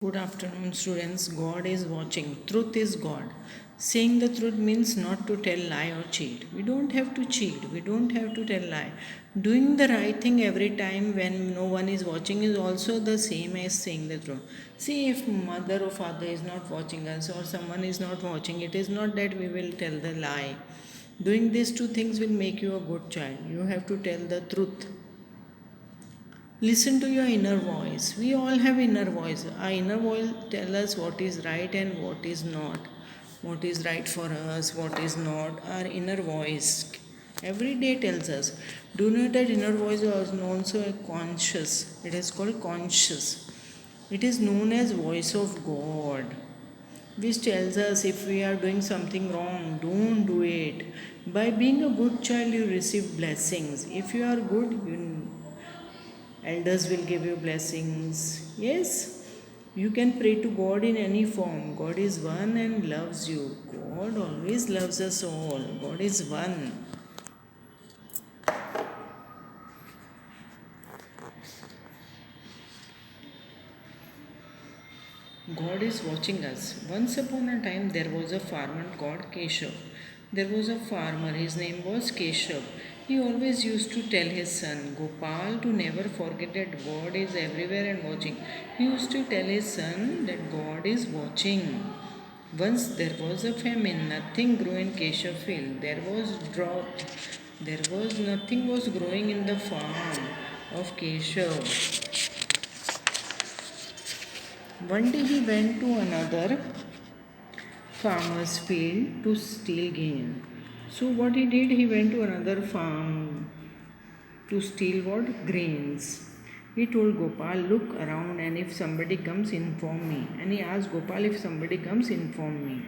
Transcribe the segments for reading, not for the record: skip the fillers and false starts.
Good afternoon, students. God is watching. Truth is God. Saying the truth means not to tell lie or cheat. We don't have to cheat. We don't have to tell lie. Doing the right thing every time when no one is watching is also the same as saying the truth. See, if mother or father is not watching us or someone is not watching, it is not that we will tell the lie. Doing these two things will make you a good child. You have to tell the truth. Listen to your inner voice. We all have inner voice. Our inner voice tell us what is right and what is not. What is right for us, what is not. Our inner voice every day tells us. Do you know that inner voice is also a conscious? It is called conscious. It is known as voice of God, which tells us if we are doing something wrong, don't do it. By being a good child, you receive blessings. If you are good, elders will give you blessings. Yes, you can pray to God in any form. God is one and loves you. God always loves us all. God is one. God is watching us. Once upon a time, there was a farmer called Keshav. There was a farmer, his name was Keshav. He always used to tell his son Gopal to never forget that God is everywhere and watching. He used to tell his son that God is watching. Once there was a famine, nothing grew in Keshav field. There was drought. There was nothing was growing in the farm of Keshav. One day he went to another farmer's field to steal grain. So what he did, he went to another farm to steal what? Grains. He told Gopal, look around and if somebody comes, inform me. And he asked Gopal, if somebody comes, inform me.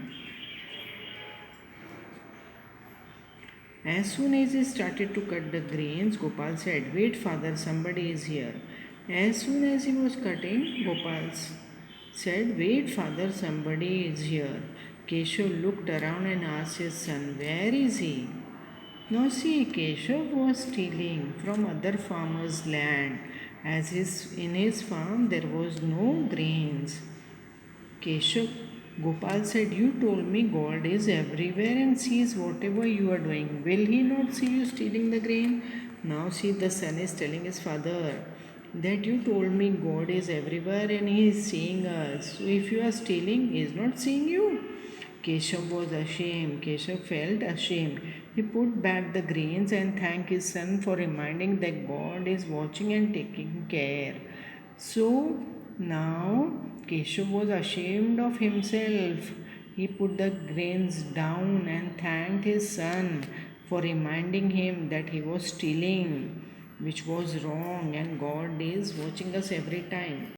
As soon as he started to cut the grains, Gopal said, wait father, somebody is here. As soon as he was cutting, Gopal said, wait father, somebody is here. Keshav looked around and asked his son, where is he? Now see, Keshav was stealing from other farmers' land, as in his farm there was no grains. Keshav, Gopal said, you told me God is everywhere and sees whatever you are doing. Will he not see you stealing the grain? Now see, the son is telling his father that you told me God is everywhere and he is seeing us. So if you are stealing, he is not seeing you. Keshav was ashamed. Keshav felt ashamed. He put back the grains and thanked his son for reminding that God is watching and taking care. So now Keshav was ashamed of himself. He put the grains down and thanked his son for reminding him that he was stealing, which was wrong, and God is watching us every time.